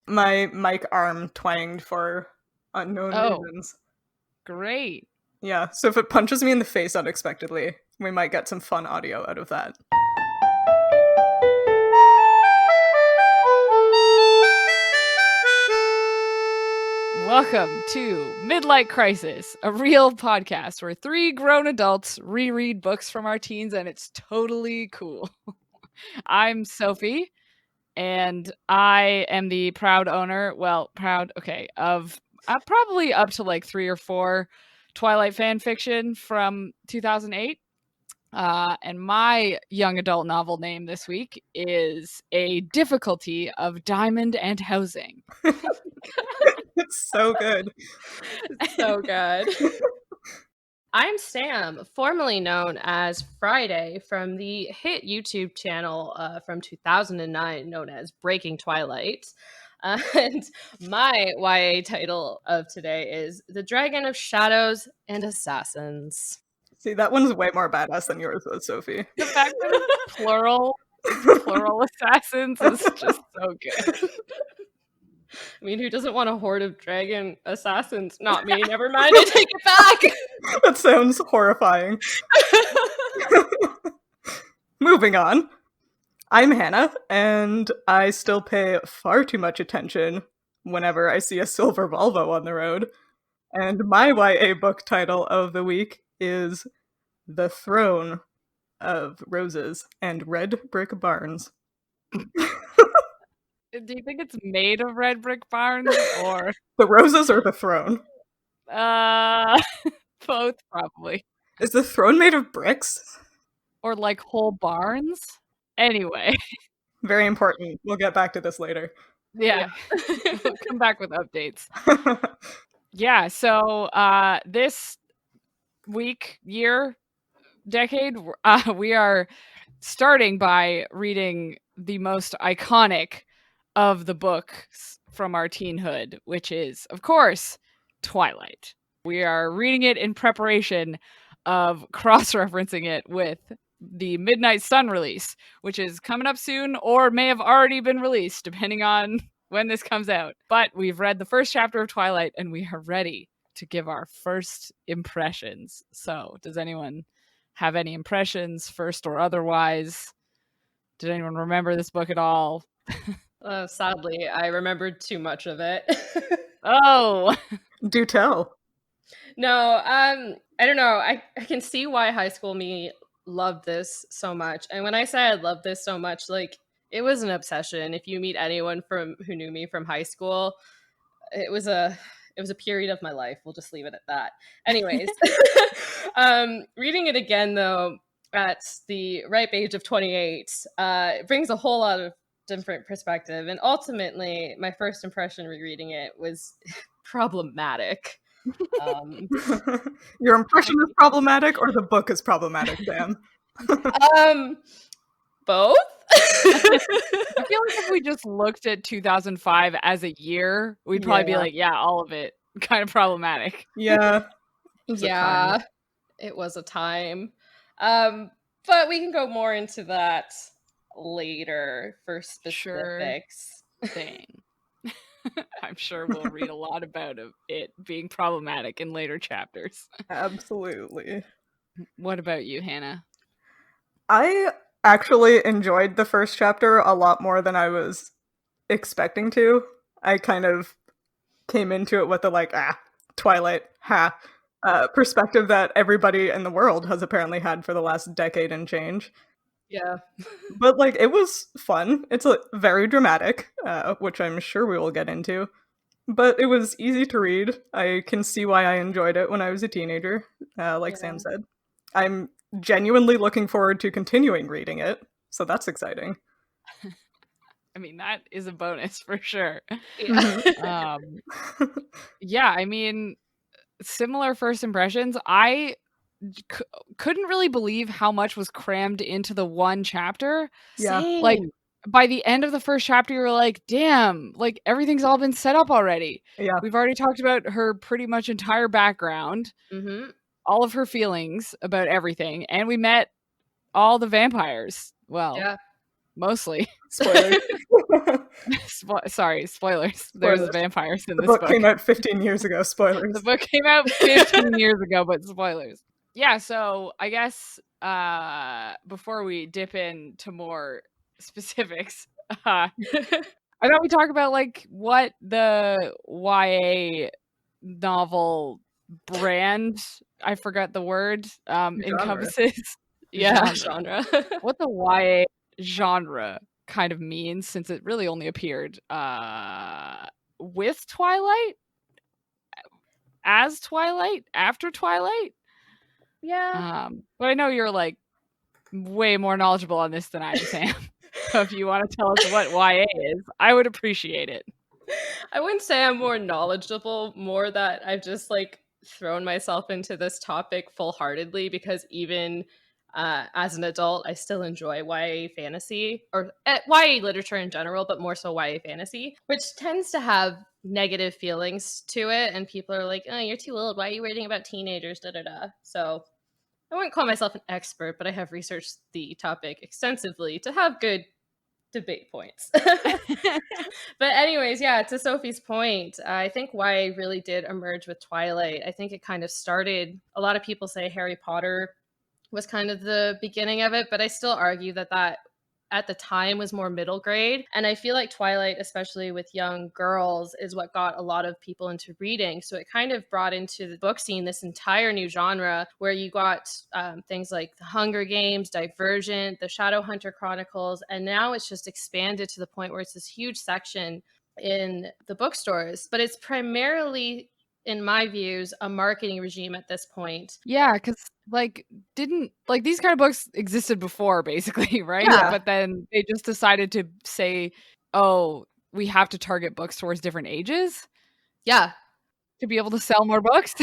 My mic arm twanged for unknown reasons. Great. Yeah, so if it punches me in the face unexpectedly, we might get some fun audio out of that. Welcome to Midlight Crisis, a real podcast where three grown adults reread books from our teens, and it's totally cool. I'm Sophie, and I am the proud owner, of probably up to like 3 or 4 Twilight fan fiction from 2008. And my young adult novel name this week is A Difficulty of Diamond and Housing. It's so good. So good. I'm Sam, formerly known as Friday from the hit YouTube channel from 2009 known as Breaking Twilight. And my YA title of today is The Dragon of Shadows and Assassins. See, that one's way more badass than yours was, Sophie. The fact that it's plural assassins is just so good. I mean, who doesn't want a horde of dragon assassins? Not me. Never mind. I take it back. That sounds horrifying. Moving on. I'm Hannah, and I still pay far too much attention whenever I see a silver Volvo on the road. And my YA book title of the week is The Throne of Roses and Red Brick Barns. Do you think it's made of red brick barns or the roses or the throne? Both probably. Is the throne made of bricks? Or like whole barns? Anyway. Very important. We'll get back to this later. Yeah. We'll come back with updates. Yeah, so this week, year, decade, we are starting by reading the most iconic of the books from our teenhood, which is, of course, Twilight. We are reading it in preparation of cross-referencing it with the Midnight Sun release, which is coming up soon or may have already been released, depending on when this comes out. But we've read the first chapter of Twilight, and we are ready to give our first impressions. So, does anyone have any impressions, first or otherwise? Did anyone remember this book at all? Sadly, I remembered too much of it. Oh! Do tell. No, I don't know. I can see why high school me loved this so much. And when I say I loved this so much, like, it was an obsession. If you meet anyone who knew me from high school, it was a period of my life. We'll just leave it at that. Anyways, reading it again, though, at the ripe age of 28, it brings a whole lot of different perspective. And ultimately, my first impression rereading it was problematic. Your impression is problematic, or the book is problematic, Sam? Both. I feel like if we just looked at 2005 as a year, we'd probably be like, yeah, all of it kind of problematic. Yeah. It was a time. But we can go more into that later for specifics. Thing. I'm sure we'll read a lot about it being problematic in later chapters. Absolutely. What about you, Hannah? I actually enjoyed the first chapter a lot more than I was expecting to. I kind of came into it with the Twilight, perspective that everybody in the world has apparently had for the last decade and change. Yeah. But it was fun. It's very dramatic, which I'm sure we will get into. But it was easy to read. I can see why I enjoyed it when I was a teenager, Sam said. I'm genuinely looking forward to continuing reading it, so that's exciting. I mean, that is a bonus for sure. Yeah. Yeah, I mean, similar first impressions. I couldn't really believe how much was crammed into the one chapter. Yeah. Same. By the end of the first chapter, you're like, damn, everything's all been set up already. Yeah. We've already talked about her pretty much entire background, all of her feelings about everything, and we met all the vampires. Well, yeah. Mostly. Spoilers. Sorry, spoilers. There's Spoilers. vampires in The this book book. came out 15 years ago. Spoilers. The book came out 15 years ago, but spoilers. Yeah, so I guess before we dip into more specifics, I thought we'd talk about like what the YA novel brand, I forgot the word, encompasses. Yeah, genre. what the YA genre kind of means, since it really only appeared with Twilight, as Twilight, after Twilight. Yeah. But I know you're like way more knowledgeable on this than I am, Sam. So if you want to tell us what YA is, I would appreciate it. I wouldn't say I'm more knowledgeable, more that I've just like thrown myself into this topic full-heartedly, because even as an adult, I still enjoy YA fantasy, or YA literature in general, but more so YA fantasy, which tends to have negative feelings to it. And people are like, oh, you're too old. Why are you reading about teenagers? Da da da. So I wouldn't call myself an expert, but I have researched the topic extensively to have good debate points. But anyways, yeah, to Sophie's point, I think YA really did emerge with Twilight. I think it kind of started, a lot of people say Harry Potter was kind of the beginning of it, but I still argue that at the time was more middle grade. And I feel like Twilight, especially with young girls, is what got a lot of people into reading. So it kind of brought into the book scene this entire new genre where you got things like The Hunger Games, Divergent, the Shadowhunter Chronicles, and now it's just expanded to the point where it's this huge section in the bookstores. But it's primarily, in my views, a marketing regime at this point. Yeah, because these kind of books existed before, basically, right? Yeah. But then they just decided to say, oh, we have to target books towards different ages. Yeah. To be able to sell more books.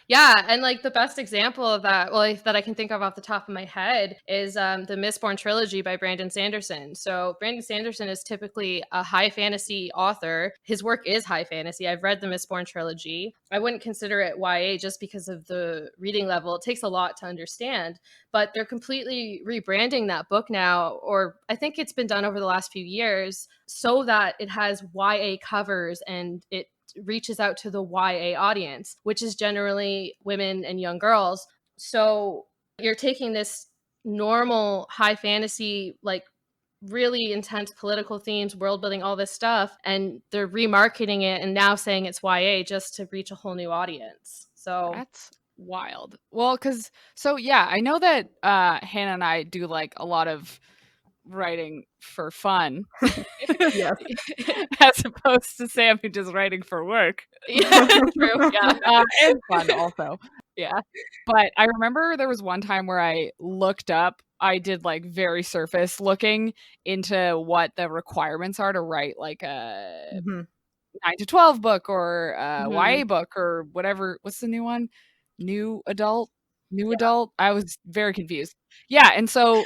Yeah, and like the best example of that, well, that I can think of off the top of my head, is the Mistborn trilogy by Brandon Sanderson. So Brandon Sanderson is typically a high fantasy author. His work is high fantasy. I've read the Mistborn trilogy. I wouldn't consider it YA just because of the reading level. It takes a lot to understand, but they're completely rebranding that book now, or I think it's been done over the last few years, so that it has YA covers and it reaches out to the YA audience, which is generally women and young girls. So you're taking this normal high fantasy, like really intense political themes, world building, all this stuff, and they're remarketing it and now saying it's YA just to reach a whole new audience. So that's wild. Well, yeah, I know that Hannah and I do like a lot of writing for fun. Yes. As opposed to Sam, who does writing for work. Yeah, true. Yeah. And fun also. Yeah. But I remember there was one time where I looked up, I did like very surface looking into what the requirements are to write like a 9 to 12 book or a YA book or whatever. What's the new one? New adult? I was very confused. Yeah, and so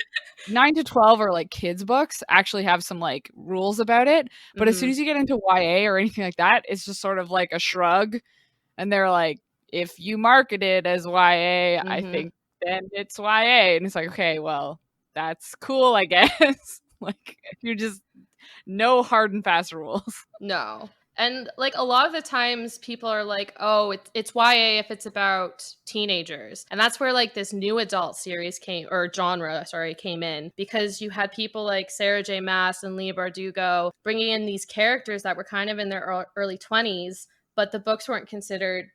9 to 12 are like kids books actually have some like rules about it, but as soon as you get into YA or anything like that, it's just sort of like a shrug, and they're like, if you market it as YA, I think then it's YA, and it's like, okay, well, that's cool, I guess. Like, you just no hard and fast rules. No. And like a lot of the times people are like, oh, it's YA if it's about teenagers. And that's where like this new adult series came in, because you had people like Sarah J. Maas and Leigh Bardugo bringing in these characters that were kind of in their early 20s, but the books weren't considered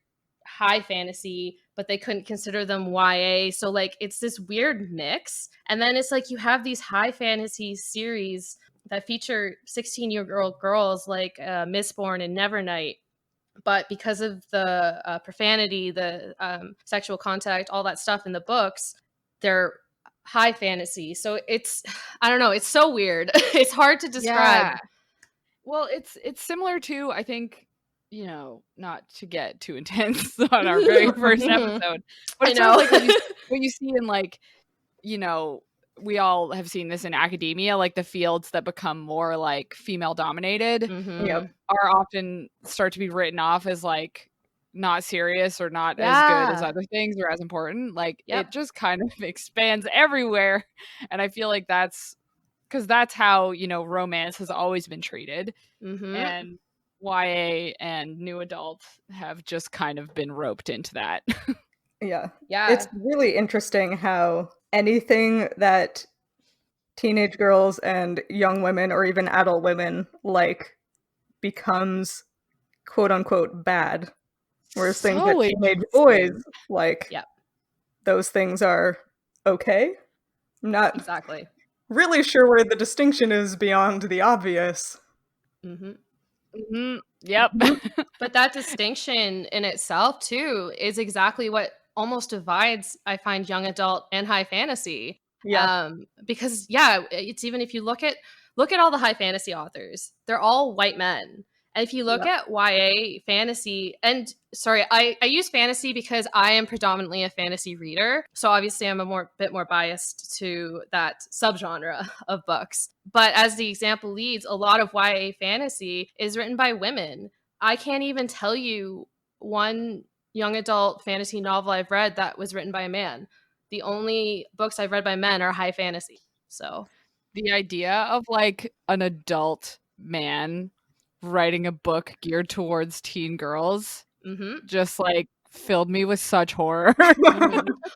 high fantasy, but they couldn't consider them YA. So like it's this weird mix. And then it's like you have these high fantasy series that feature 16-year-old girls like Mistborn and Nevernight. But because of the profanity, the sexual contact, all that stuff in the books, they're high fantasy. So I don't know, it's so weird. It's hard to describe. Yeah. Well, it's similar to, I think, not to get too intense on our very first episode, but it's sort of like what you see in like, we all have seen this in academia, like the fields that become more like female dominated are often start to be written off as like not serious or not as good as other things or as important. Like it just kind of expands everywhere. And I feel like that's because that's how, you know, romance has always been treated. Mm-hmm. And YA and new adult have just kind of been roped into that. Yeah. Yeah. It's really interesting how anything that teenage girls and young women or even adult women like becomes quote unquote bad. Whereas things that So teenage boys interesting. like, Yep. those things are okay. I'm not Exactly. really sure where the distinction is beyond the obvious. Mm-hmm. Mhm. Yep. But that distinction in itself too is exactly what almost divides, I find, young adult and high fantasy. Yeah. Because it's even if you look at all the high fantasy authors, they're all white men. And if you look at YA fantasy, and sorry, I use fantasy because I am predominantly a fantasy reader. So obviously I'm a bit more biased to that subgenre of books. But as the example leads, a lot of YA fantasy is written by women. I can't even tell you one young adult fantasy novel I've read that was written by a man. The only books I've read by men are high fantasy. So the idea of like an adult man writing a book geared towards teen girls just like filled me with such horror.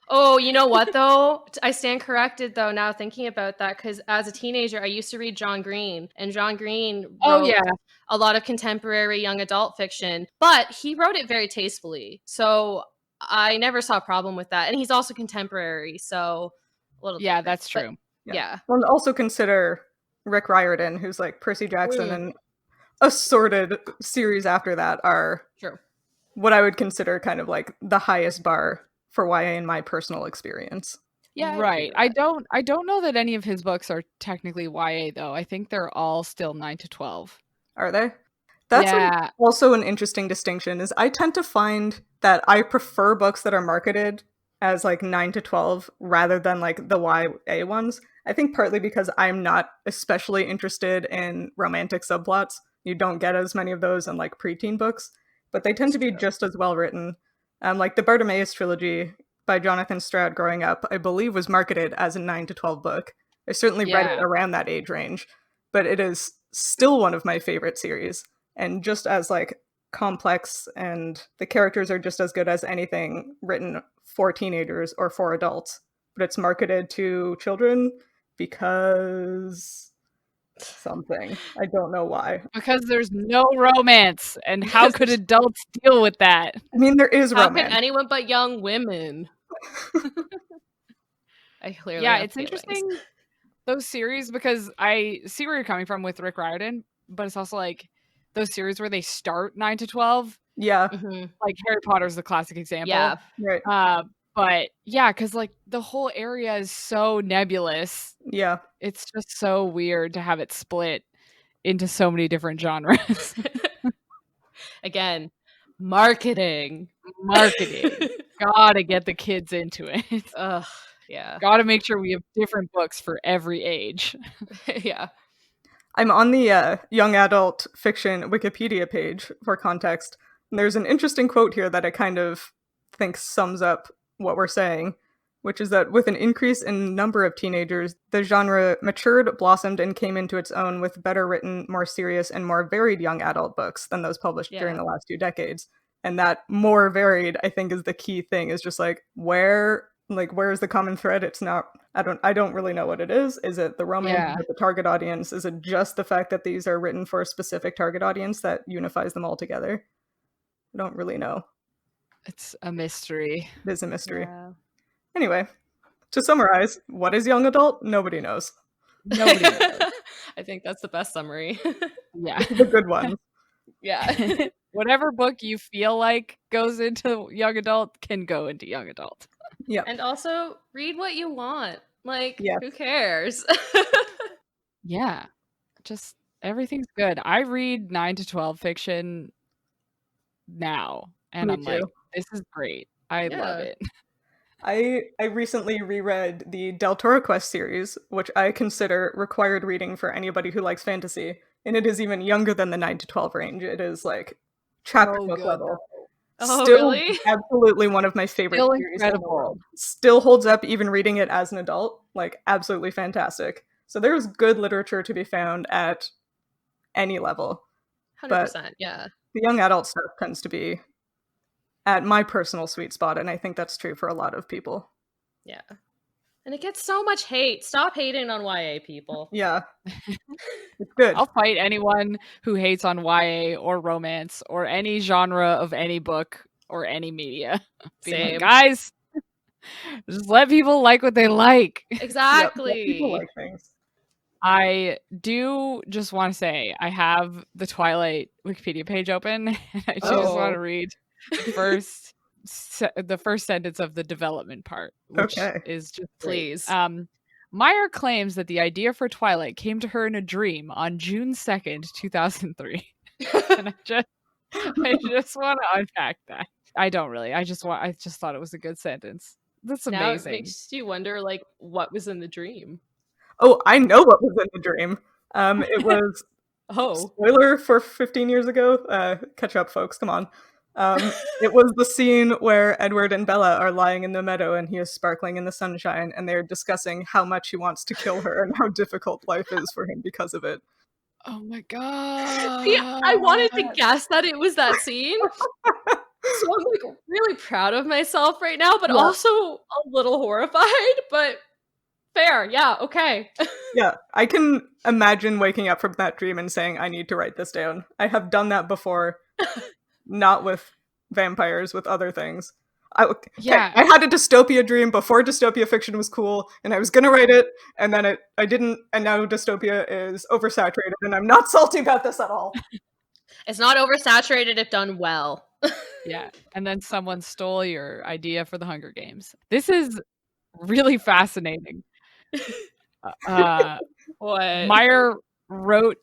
Oh, you know what though? I stand corrected though now thinking about that, because as a teenager I used to read John Green, and John Green wrote a lot of contemporary young adult fiction, but he wrote it very tastefully. So I never saw a problem with that. And he's also contemporary, so a little different. That's true. Yeah. Well, and also consider Rick Riordan, who's like Percy Jackson, and assorted series after that are True. What I would consider kind of like the highest bar for YA in my personal experience. Yeah. Right. I don't know that any of his books are technically YA though. I think they're all still 9 to 12. Are they? That's also an interesting distinction, is I tend to find that I prefer books that are marketed as like 9 to 12 rather than like the YA ones. I think partly because I'm not especially interested in romantic subplots. You don't get as many of those in like preteen books, but they tend to be just as well written. Like the Bartimaeus trilogy by Jonathan Stroud growing up, I believe was marketed as a 9 to 12 book. I certainly read it around that age range, but it is still one of my favorite series. And just as like complex, and the characters are just as good as anything written for teenagers or for adults. But it's marketed to children because something. I don't know why. Because there's no romance, and how could adults deal with that? I mean, there is romance. How could anyone but young women? I clearly have it's feelings. interesting, those series, because I see where you're coming from with Rick Riordan, but it's also like those series where they start 9 to 12. Yeah. Like Harry Potter's the classic example. Yeah. Right. But yeah, because like the whole area is so nebulous. Yeah. It's just so weird to have it split into so many different genres. Again, marketing. Gotta get the kids into it. Ugh, yeah. Gotta make sure we have different books for every age. Yeah. I'm on the young adult fiction Wikipedia page for context. And there's an interesting quote here that I kind of think sums up what we're saying, which is that with an increase in number of teenagers, the genre matured, blossomed, and came into its own with better written, more serious, and more varied young adult books than those published during the last 2 decades. And that more varied, I think, is the key thing, is just like, where's the common thread? It's not, I don't really know what it is. Is it the romance? Is it the target audience? Is it just the fact that these are written for a specific target audience that unifies them all together? I don't really know. It's a mystery. It is a mystery. Yeah. Anyway, to summarize, what is young adult? Nobody knows. Nobody knows. I think that's the best summary. Yeah. The good one. Yeah. Whatever book you feel like goes into young adult can go into young adult. Yeah. And also read what you want. Like, who cares? Yeah. Just everything's good. I read 9 to 12 fiction now, and I'm like, this is great. I love it. I recently reread the Del Toro Quest series, which I consider required reading for anybody who likes fantasy, and it is even younger than the 9 to 12 range. It is like chapter book level. Still really? Absolutely one of my favorite series in the world. Still holds up even reading it as an adult. Like, absolutely fantastic. So there's good literature to be found at any level. 100%, yeah. The young adult stuff tends to be at my personal sweet spot, and I think that's true for a lot of people. Yeah. And it gets so much hate. Stop hating on YA people. Yeah. It's good. I'll fight anyone who hates on YA or romance or any genre of any book or any media. Same. Like, guys, just let people like what they like. Exactly. Yep, people like things. I do just want to say I have the Twilight Wikipedia page open, and I just want to read the first sentence of the development part, which is just please. Meyer claims that the idea for Twilight came to her in a dream on June 2nd, 2003. And I just want to unpack that. I don't really. I just thought it was a good sentence. That's amazing. Now it makes you wonder, like, what was in the dream. Oh, I know what was in the dream. It was spoiler for 15 years ago. Catch up, folks. Come on. It was the scene where Edward and Bella are lying in the meadow and he is sparkling in the sunshine, and they're discussing how much he wants to kill her and how difficult life is for him because of it. Oh my god. See, I wanted to guess that it was that scene. So I'm like really proud of myself right now, but also a little horrified, but fair. Yeah, okay. Yeah, I can imagine waking up from that dream and saying, I need to write this down. I have done that before. Not with vampires, with other things. I had a dystopia dream before dystopia fiction was cool, and I was gonna write it, and then I didn't, and now dystopia is oversaturated, and I'm not salty about this at all. It's not oversaturated if done well. Yeah, and then someone stole your idea for the Hunger Games. This is really fascinating. Meyer wrote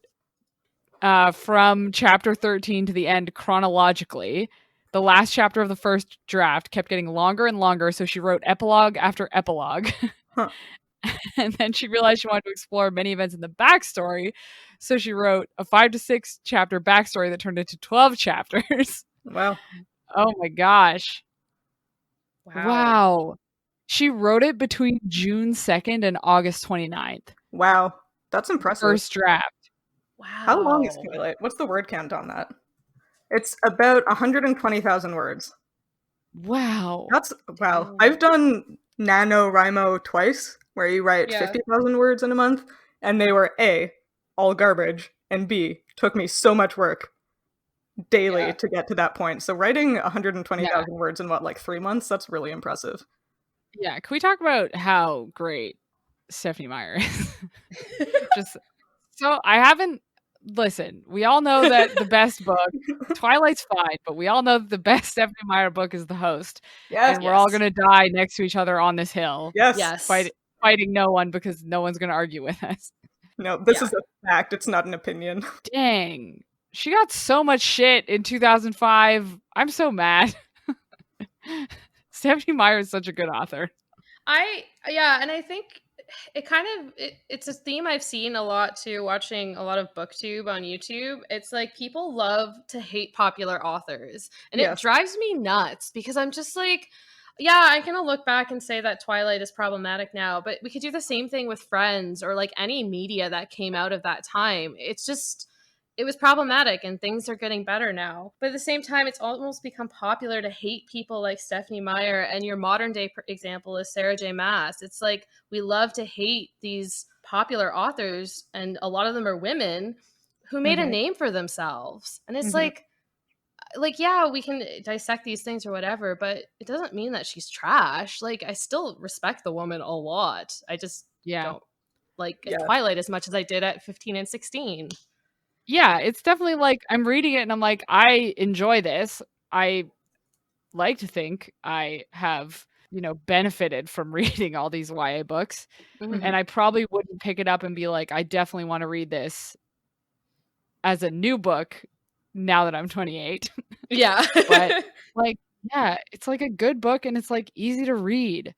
from chapter 13 to the end chronologically. The last chapter of the first draft kept getting longer and longer, so she wrote epilogue after epilogue. Huh. And then she realized she wanted to explore many events in the backstory, so she wrote a 5 to 6 chapter backstory that turned into 12 chapters. Wow. Oh my gosh. Wow. She wrote it between June 2nd and August 29th. Wow. That's impressive. First draft. Wow. How long is Twilight? What's the word count on that? It's about 120,000 words. Wow. Wow. I've done NaNoWriMo twice, where you write 50,000 words in a month, and they were A, all garbage, and B, took me so much work daily to get to that point. So writing 120,000 words in 3 months, that's really impressive. Yeah, can we talk about how great Stephenie Meyer is? Listen, we all know that the best book, Twilight's fine, but we all know that the best Stephenie Meyer book is The Host. Yes. And we're all going to die next to each other on this hill. Yes. Fighting no one because no one's going to argue with us. No, this is a fact. It's not an opinion. Dang. She got so much shit in 2005. I'm so mad. Stephenie Meyer is such a good author. And I think it's a theme I've seen a lot too, watching a lot of booktube on YouTube. It's like people love to hate popular authors, and it drives me nuts because I'm just like, I can look back and say that Twilight is problematic now, but we could do the same thing with Friends or like any media that came out of that time. It was problematic, and things are getting better now. But at the same time, it's almost become popular to hate people like Stephenie Meyer, and your modern day example is Sarah J. Maas. It's like we love to hate these popular authors, and a lot of them are women who made a name for themselves. And it's like, we can dissect these things or whatever, but it doesn't mean that she's trash. Like, I still respect the woman a lot. I just don't like Twilight as much as I did at 15 and 16. Yeah, it's definitely like I'm reading it and I'm like, I enjoy this. I like to think I have, benefited from reading all these YA books. And I probably wouldn't pick it up and be like, I definitely want to read this as a new book now that I'm 28. Yeah. But it's like a good book and it's like easy to read.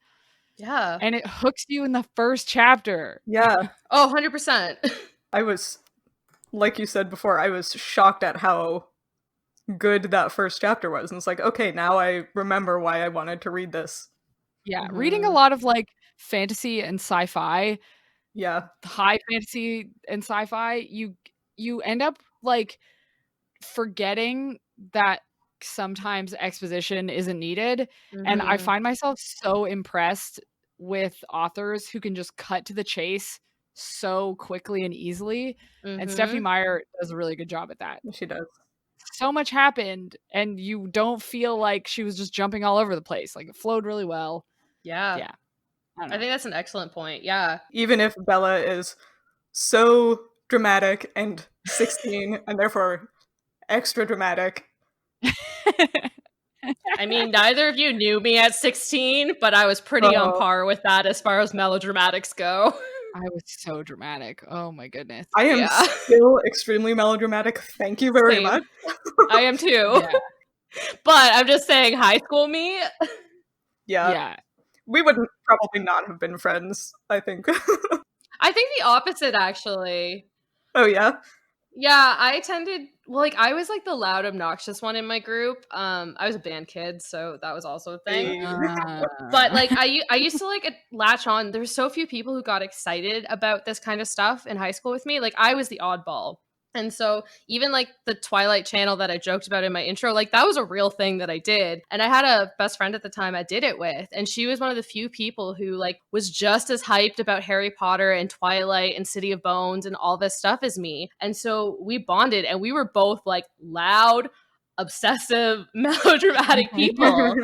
Yeah. And it hooks you in the first chapter. Yeah. Oh, 100%. I was, like you said before, I was shocked at how good that first chapter was. And it's like, okay, now I remember why I wanted to read this. Yeah. Reading a lot of like fantasy and sci-fi Yeah. high fantasy and sci-fi, you end up like forgetting that sometimes exposition isn't needed. And I Mhm. find myself so impressed with authors who can just cut to the chase so quickly and easily. And Stephanie Mhm. Meyer does a really good job at that. She does. So much happened, and you don't feel like she was just jumping all over the place. Like, it flowed really well. Yeah. Yeah. I don't I know. think that's an excellent point. Yeah. Even if Bella is so dramatic and 16 and therefore extra dramatic. I mean, neither of you knew me at 16, but I was pretty on par with that as far as melodramatics go. I was so dramatic. Oh my goodness. I am Yeah. still extremely melodramatic. Thank you very Same. much. I am too. Yeah. But I'm just saying, high school me. Yeah. Yeah. We would probably not have been friends, I think. I think the opposite, actually. Oh, yeah? Yeah, I tended, well, like, I was like the loud, obnoxious one in my group. I was a band kid, so that was also a thing. But like, I used to like latch on. There were so few people who got excited about this kind of stuff in high school with me. Like, I was the oddball. And so even like the Twilight channel that I joked about in my intro, like that was a real thing that I did. And I had a best friend at the time I did it with, and she was one of the few people who like was just as hyped about Harry Potter and Twilight and City of Bones and all this stuff as me. And so we bonded, and we were both like loud, obsessive, melodramatic people.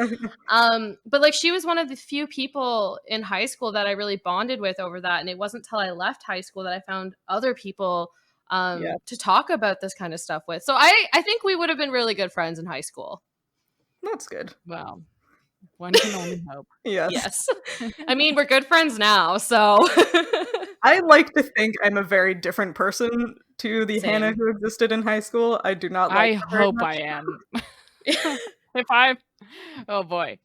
But like, she was one of the few people in high school that I really bonded with over that. And it wasn't till I left high school that I found other people to talk about this kind of stuff with. So I think we would have been really good friends in high school. That's good. Well, one can only hope. Yes. I mean, we're good friends now, so. I like to think I'm a very different person to the Same. Hannah who existed in high school. I do not like I her very hope much. I am. If I'm, oh boy.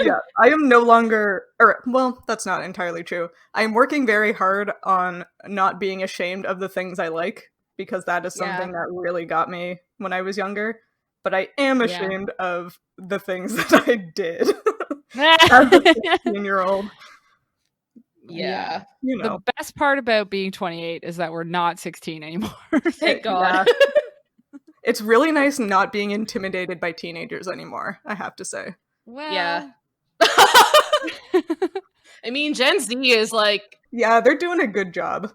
Yeah, I am no longer, or well, that's not entirely true. I'm working very hard on not being ashamed of the things I like, because that is something that really got me when I was younger. But I am ashamed of the things that I did as a 16-year-old. Yeah. You know. The best part about being 28 is that we're not 16 anymore. Thank God. Yeah. It's really nice not being intimidated by teenagers anymore, I have to say. Well, Yeah. I mean, Gen Z is like, yeah, they're doing a good job.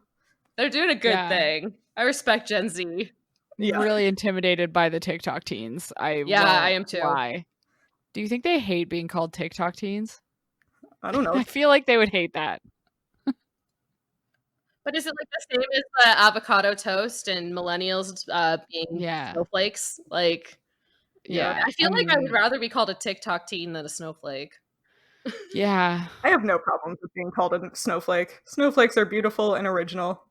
they're doing a good thing. I respect Gen Z. Yeah. Really intimidated by the TikTok teens. I am too. Why? Do you think they hate being called TikTok teens? I don't know. I feel like they would hate that. But is it like the same as the avocado toast and millennials being snowflakes? Like, yeah. I feel like I would rather be called a TikTok teen than a snowflake. Yeah. I have no problems with being called a snowflake. Snowflakes are beautiful and original.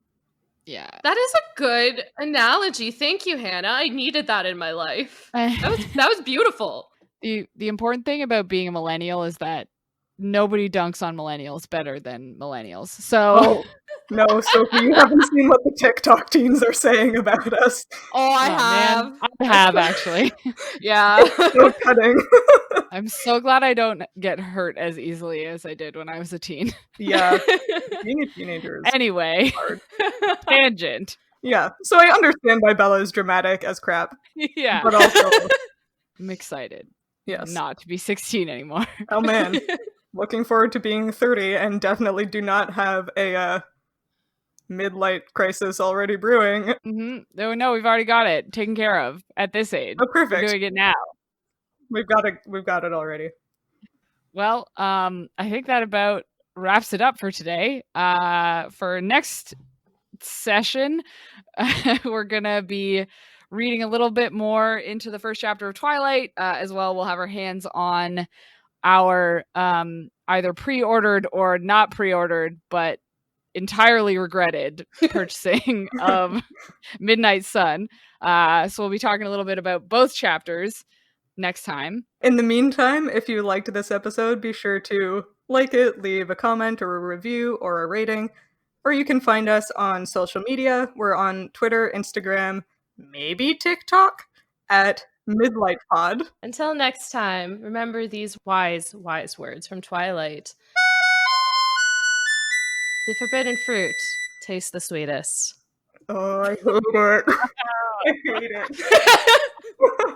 Yeah. That is a good analogy. Thank you, Hannah. I needed that in my life. That was beautiful. The important thing about being a millennial is that nobody dunks on millennials better than millennials. So no, Sophie, you haven't seen what the TikTok teens are saying about us. Oh, I have. Man, I have actually. Yeah. It's so cutting. I'm so glad I don't get hurt as easily as I did when I was a teen. Yeah. Being a teenager is anyway, hard. Tangent. Yeah. So I understand why Bella is dramatic as crap. Yeah. But also, I'm excited. Yes. Not to be 16 anymore. Oh man. Looking forward to being 30, and definitely do not have a midlight crisis already brewing. Mm-hmm. No, we've already got it taken care of at this age. Oh, perfect. We're doing it now. We've got it already. Well, I think that about wraps it up for today. For next session, we're gonna be reading a little bit more into the first chapter of Twilight. As well, we'll have our hands on our either pre-ordered or not pre-ordered, but entirely regretted purchasing of Midnight Sun. So we'll be talking a little bit about both chapters next time. In the meantime, if you liked this episode, be sure to like it, leave a comment or a review or a rating, or you can find us on social media. We're on Twitter, Instagram, maybe TikTok, at Midlight Pod. Until next time, remember these wise words from Twilight. The forbidden fruit tastes the sweetest. Oh, I hate it. I hate it.